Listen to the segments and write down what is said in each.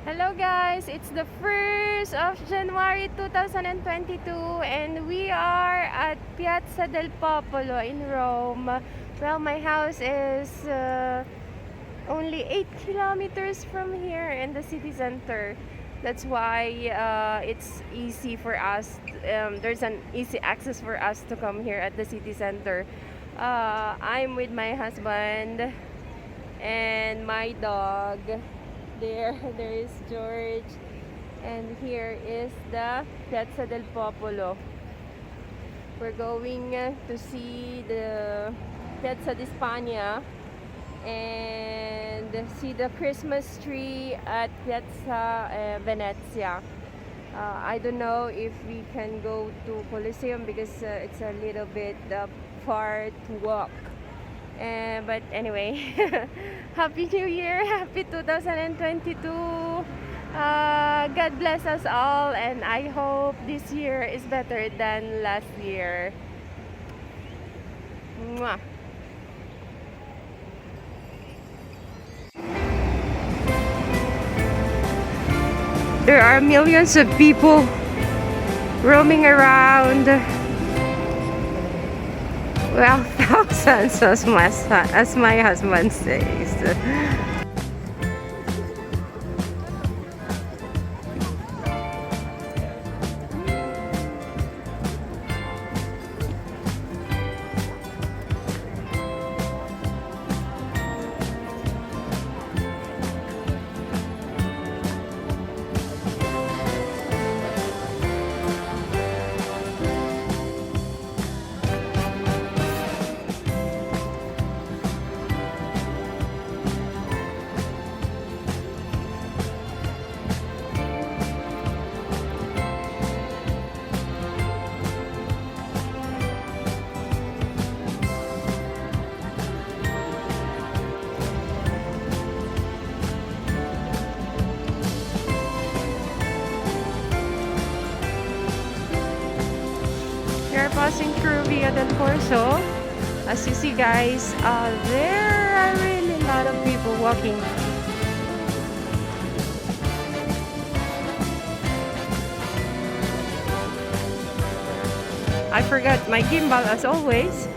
Hello guys, it's the 1st of January 2022 and we are at Piazza del Popolo in Rome. Well, my house is only 8 kilometers from here in the city center. That's why it's easy for us. There's an easy access for us to come here at the city center. I'm with my husband and my dog. There is George, and here is the Piazza del Popolo. We're going to see the Piazza di Spagna and see the Christmas tree at Piazza Venezia. I don't know if we can go to Colosseum because it's a little bit far to walk. But anyway, Happy New Year, Happy 2022. God bless us all, and I hope this year is better than last year. Mwah. There are millions of people roaming around. Well, thousands as my husband says. We are passing through Via del Corso. As you see guys, there are really a lot of people walking. I forgot my gimbal as always.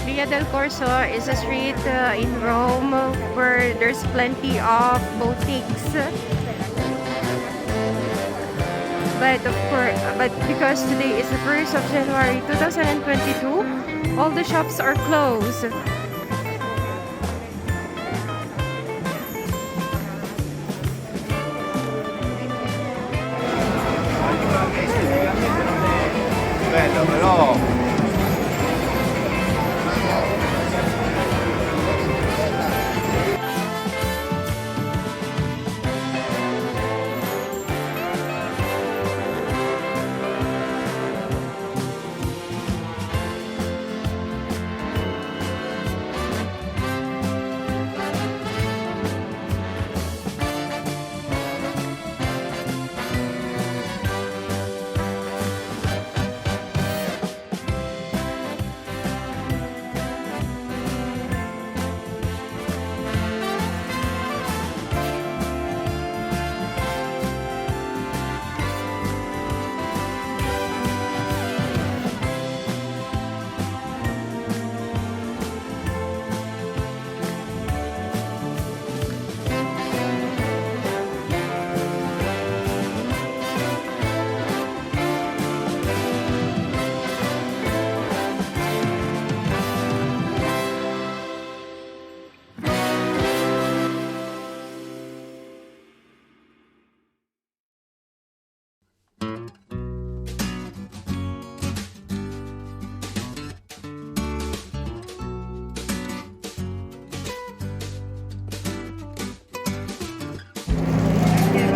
Via del Corso is a street in Rome where there's plenty of boutiques. But because today is the 1st of January 2022, all the shops are closed. Bello però.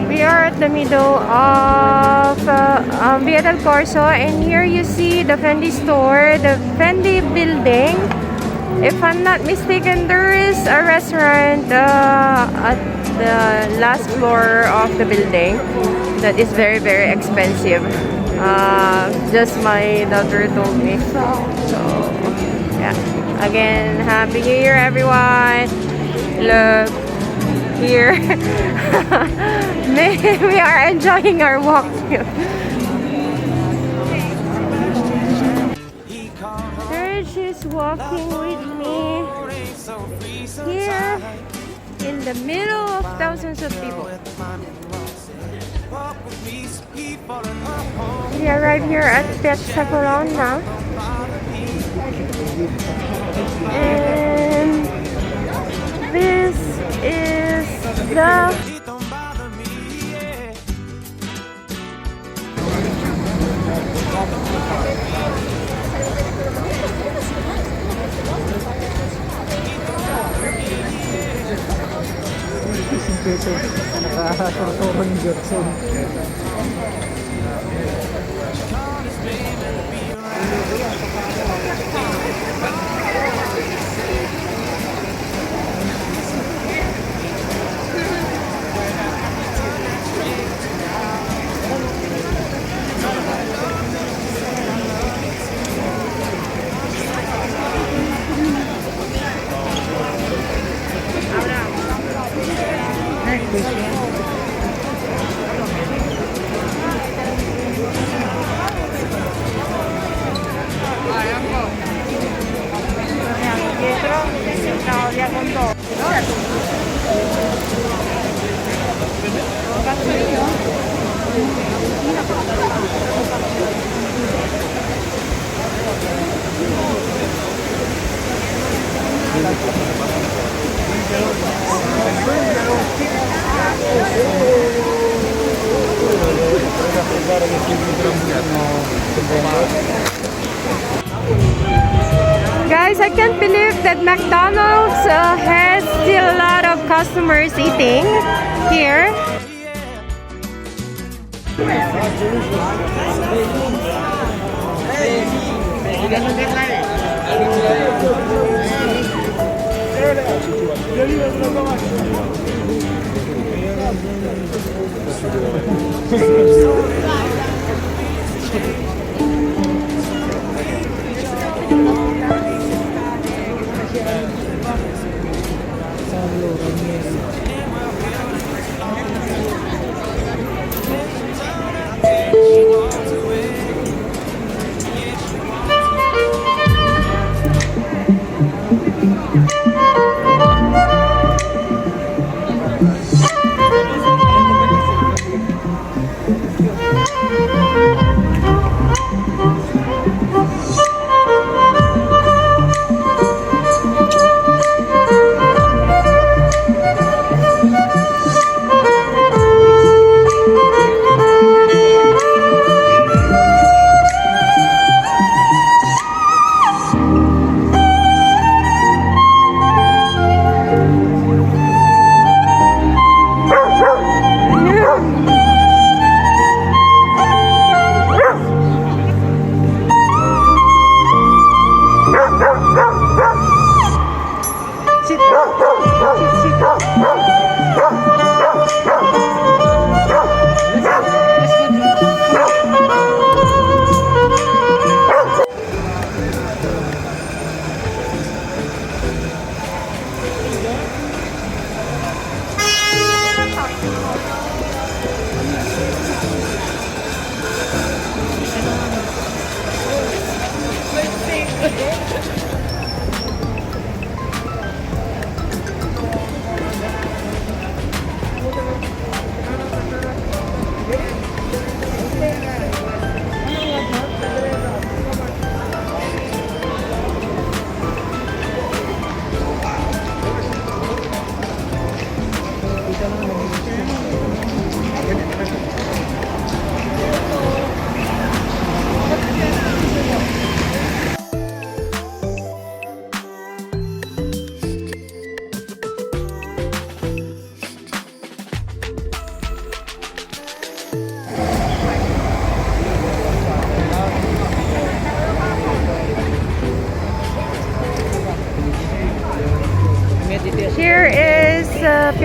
We are at the middle of Via del Corso, and here you see the Fendi store, the Fendi building. If I'm not mistaken, there is a restaurant the last floor of the building that is very, very expensive. Just my daughter told me. So, yeah. Again, Happy New Year, everyone. Look, here. We are enjoying our walk. Serge is walking with me here in the middle of thousands of people. We arrived here at Piazza Colonna, and this is the Guys, I can't believe that McDonald's has still a lot of customers eating here.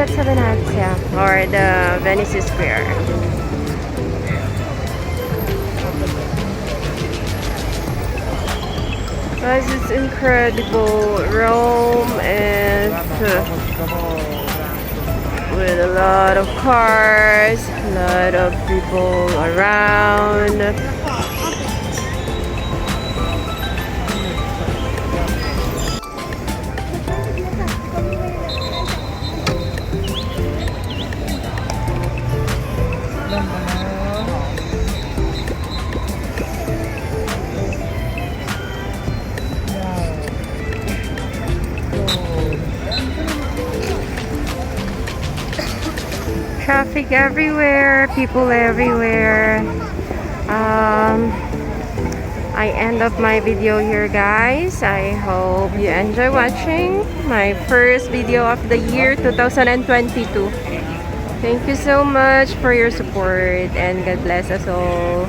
Piazza Venezia or the Venice Square. Guys, it's incredible. Rome is with a lot of cars, a lot of people around. Traffic everywhere, people everywhere. I end up my video here, guys. I hope you enjoy watching my first video of the year 2022. Thank you so much for your support and God bless us all.